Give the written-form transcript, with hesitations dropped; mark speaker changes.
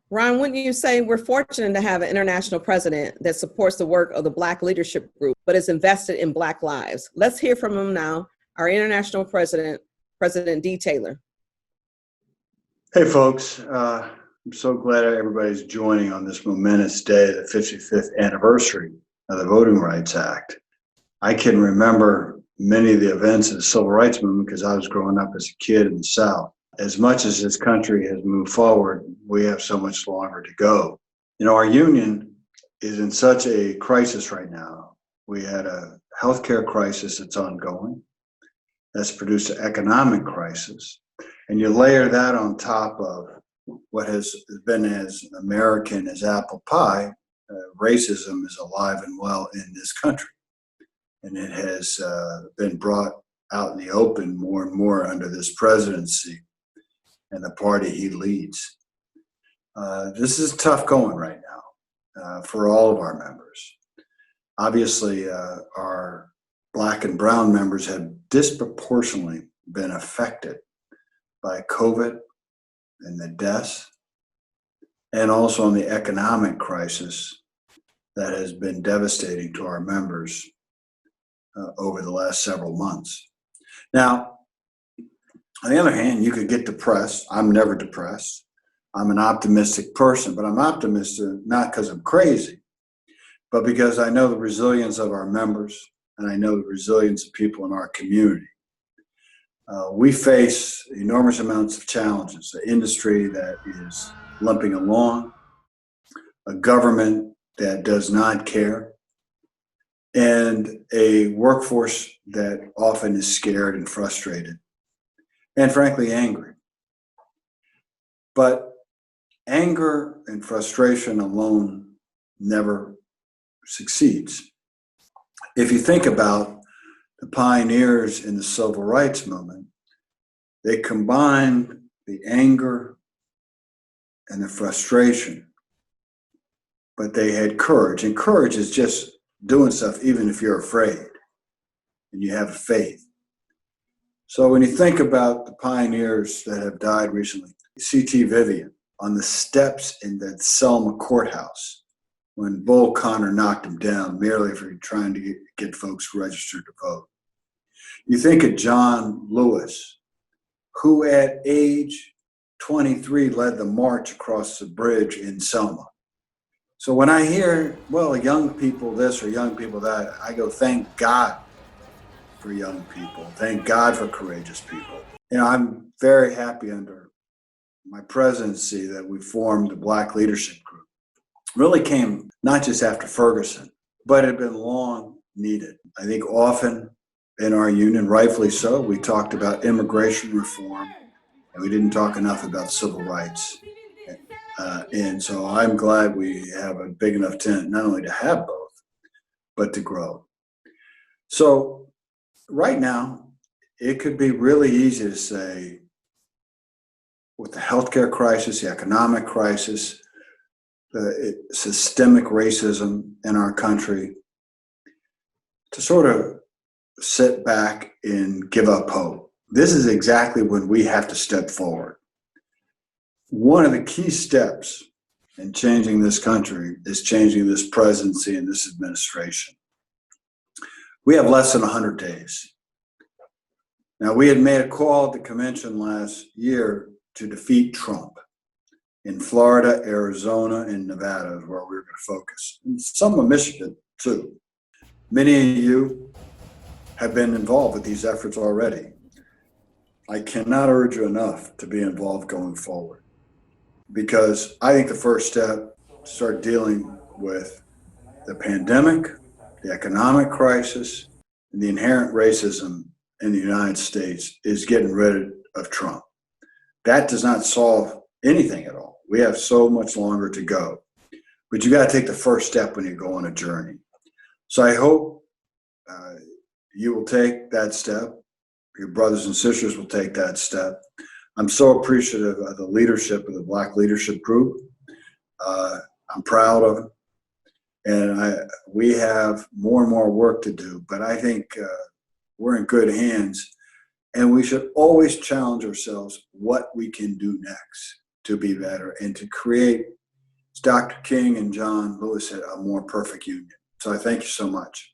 Speaker 1: Ron, wouldn't you say we're fortunate to have an international president that supports the work of the Black Leadership Group, but is invested in Black lives? Let's hear from him now, our international president, President D. Taylor.
Speaker 2: Hey, folks. I'm so glad everybody's joining on this momentous day, the 55th anniversary of the Voting Rights Act. I can remember many of the events of the Civil Rights Movement because I was growing up as a kid in the South. As much as this country has moved forward, we have so much longer to go. You know, our union is in such a crisis right now. We had a healthcare crisis that's ongoing, that's produced an economic crisis, and you layer that on top of what has been as American as apple pie. Racism is alive and well in this country, and it has been brought out in the open more and more under this presidency and the party he leads. This is tough going right now for all of our members. Obviously, our Black and brown members have disproportionately been affected by COVID and the deaths, and also on the economic crisis that has been devastating to our members over the last several months. Now, on the other hand, you could get depressed. I'm never depressed. I'm an optimistic person, but I'm optimistic not because I'm crazy, but because I know the resilience of our members and I know the resilience of people in our community. We face enormous amounts of challenges, the industry that is limping along, a government that does not care, and a workforce that often is scared and frustrated, and frankly, angry. But anger and frustration alone never succeeds. If you think about the pioneers in the civil rights movement, they combined the anger and the frustration, but they had courage. And courage is just doing stuff even if you're afraid and you have faith. So when you think about the pioneers that have died recently, C.T. Vivian on the steps in that Selma courthouse when Bull Connor knocked him down merely for trying to get folks registered to vote. You think of John Lewis, who at age 23 led the march across the bridge in Selma. So when I hear, well, young people this or young people that, I go, thank God for young people. Thank God for courageous people. You know, I'm very happy under my presidency that we formed the Black Leadership Group. Really came not just after Ferguson, but it had been long needed. I think often in our union, rightfully so, we talked about immigration reform and we didn't talk enough about civil rights. And so I'm glad we have a big enough tent, not only to have both, but to grow. So right now, it could be really easy to say, with the healthcare crisis, the economic crisis, the systemic racism in our country, to sort of sit back and give up hope. This is exactly when we have to step forward. One of the key steps in changing this country is changing this presidency and this administration. We have less than 100 days. Now, we had made a call at the convention last year to defeat Trump. In Florida, Arizona, and Nevada is where we were going to focus. And some of Michigan, too. Many of you have been involved with these efforts already. I cannot urge you enough to be involved going forward, because I think the first step to start dealing with the pandemic, the economic crisis, and the inherent racism in the United States is getting rid of Trump. That does not solve anything at all. We have so much longer to go, but you got to take the first step when you go on a journey. So I hope you will take that step. Your brothers and sisters will take that step. I'm so appreciative of the leadership of the Black Leadership Group. I'm proud of it. And we have more and more work to do, but I think we're in good hands. And we should always challenge ourselves what we can do next to be better and to create Dr. King and John Lewis said, a more perfect union. So I thank you so much.